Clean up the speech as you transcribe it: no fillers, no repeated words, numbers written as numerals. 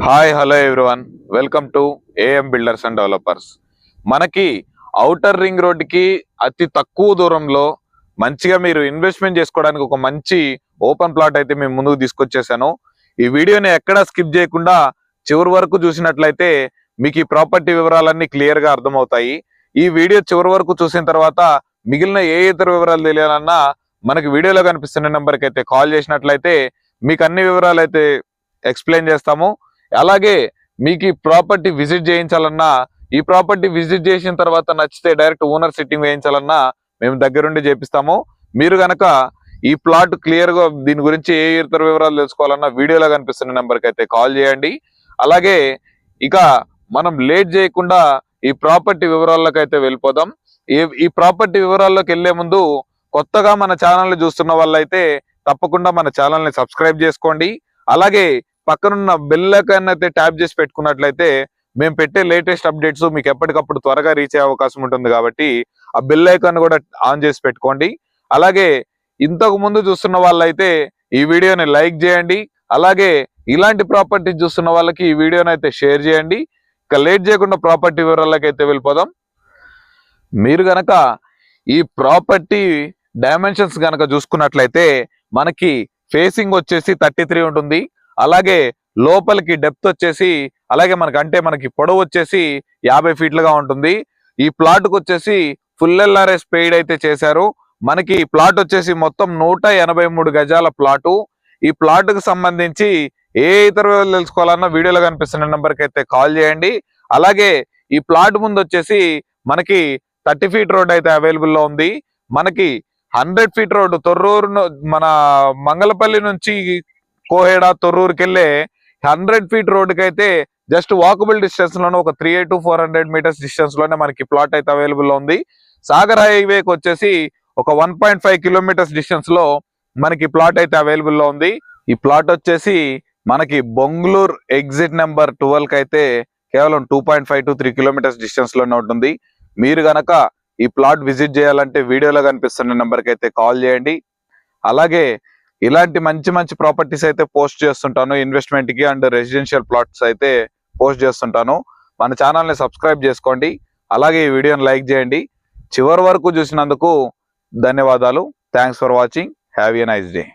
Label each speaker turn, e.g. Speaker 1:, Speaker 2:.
Speaker 1: Hi hello everyone, welcome to AM builders and developers. మనకి outer ring రోడ్డుకి అతి తక్కువ దూరంలో మంచిగా మీరు ఇన్వెస్ట్మెంట్ చేసుకోవడానికి ఒక మంచి ఓపెన్ ప్లాట్ అయితే మేము ముందుకు తీసుకొచ్చేసాను. ఈ వీడియోని ఎక్కడా స్కిప్ చేయకుండా చివరి వరకు చూసినట్లయితే మీకు ఈ ప్రాపర్టీ వివరాలన్నీ క్లియర్గా అర్థమవుతాయి. ఈ వీడియో చివరి వరకు చూసిన తర్వాత మిగిలిన ఏ ఇతర వివరాలు తెలియాలన్నా మనకి వీడియోలో కనిపిస్తున్న నెంబర్కి అయితే కాల్ చేసినట్లయితే మీకు అన్ని వివరాలు అయితే ఎక్స్ప్లెయిన్ చేస్తాము. అలాగే మీకు ఈ ప్రాపర్టీ విజిట్ చేయించాలన్నా, ఈ ప్రాపర్టీ విజిట్ చేసిన తర్వాత నచ్చితే డైరెక్ట్ ఓనర్ సిట్టింగ్ వేయించాలన్నా మేము దగ్గరుండి చేపిస్తాము. మీరు గనక ఈ ప్లాట్ క్లియర్ గా దీని గురించి ఏ ఇతర వివరాలు తెలుసుకోవాలన్నా వీడియోలో కనిపిస్తున్న నెంబర్కి అయితే కాల్ చేయండి. అలాగే ఇక మనం లేట్ చేయకుండా ఈ ప్రాపర్టీ వివరాల్లోకి అయితే వెళ్ళిపోదాం. ఈ ప్రాపర్టీ వివరాల్లోకి వెళ్లే ముందు కొత్తగా మన ఛానల్ని చూస్తున్న వాళ్ళైతే తప్పకుండా మన ఛానల్ని సబ్స్క్రైబ్ చేసుకోండి. అలాగే పక్కనున్న బెల్ ఐకాన్ అయితే ట్యాప్ చేసి పెట్టుకున్నట్లయితే మేము పెట్టే లేటెస్ట్ అప్డేట్స్ మీకు ఎప్పటికప్పుడు త్వరగా రీచ్ అయ్యే అవకాశం ఉంటుంది. కాబట్టి ఆ బెల్ ఐకాన్ కూడా ఆన్ చేసి పెట్టుకోండి. అలాగే ఇంతకు ముందు చూస్తున్న వాళ్ళైతే ఈ వీడియోని లైక్ చేయండి. అలాగే ఇలాంటి ప్రాపర్టీ చూస్తున్న వాళ్ళకి ఈ వీడియోని అయితే షేర్ చేయండి. ఇక లేట్ చేయకుండా ప్రాపర్టీ వివరాలకి అయితే వెళ్ళిపోదాం. మీరు గనక ఈ ప్రాపర్టీ డైమెన్షన్స్ గనక చూసుకున్నట్లయితే మనకి ఫేసింగ్ వచ్చేసి 33 ఉంటుంది. అలాగే లోపలికి డెప్త్ వచ్చేసి మనకి పొడవు వచ్చేసి 50 ఫీట్లుగా ఉంటుంది. ఈ ప్లాట్కి వచ్చేసి ఫుల్ ఎల్ఆర్ఎస్ పెయిడ్ అయితే చేశారు. మనకి ఈ ప్లాట్ వచ్చేసి మొత్తం 183 గజాల ప్లాటు. ఈ ప్లాట్ కు సంబంధించి ఏ ఇతర వివరాలు తెలుసుకోవాలన్నా వీడియోలో కనిపిస్తున్న నెంబర్కి అయితే కాల్ చేయండి. అలాగే ఈ ప్లాట్ ముందు వచ్చేసి మనకి 30 ఫీట్ రోడ్ అయితే అవైలబుల్ లో ఉంది. మనకి 100 ఫీట్ రోడ్డు తొర్రూరు మన మంగళపల్లి నుంచి కోహెడ తొర్రూరుకి వెళ్ళే 100 ఫీట్ రోడ్డుకి అయితే జస్ట్ వాకబుల్ డిస్టెన్స్ లోనే ఒక 380 to 400 మీటర్స్ డిస్టెన్స్ లోనే మనకి ప్లాట్ అయితే అవైలబుల్ ఉంది. సాగర్ హైవేకి వచ్చేసి ఒక 1.5 కిలోమీటర్స్ డిస్టెన్స్ లో మనకి ప్లాట్ అయితే అవైలబుల్ లో ఉంది. ఈ ప్లాట్ వచ్చేసి మనకి బొంగళూరు ఎగ్జిట్ నెంబర్ 12 కి అయితే కేవలం 2.5 to 3 కిలోమీటర్స్ డిస్టెన్స్ లోనే ఉంటుంది. మీరు గనక ఈ ప్లాట్ విజిట్ చేయాలంటే వీడియోలో కనిపిస్తున్న నెంబర్కి అయితే కాల్ చేయండి. అలాగే ఇలాంటి మంచి మంచి ప్రాపర్టీస్ అయితే పోస్ట్ చేస్తుంటాను. ఇన్వెస్ట్మెంట్ కి అండ్ రెసిడెన్షియల్ ప్లాట్స్ అయితే పోస్ట్ చేస్తుంటాను. మన ఛానల్ని సబ్స్క్రైబ్ చేసుకోండి. అలాగే ఈ వీడియోని లైక్ చేయండి. చివరి వరకు చూసినందుకు ధన్యవాదాలు. Thanks for watching. Have a nice day.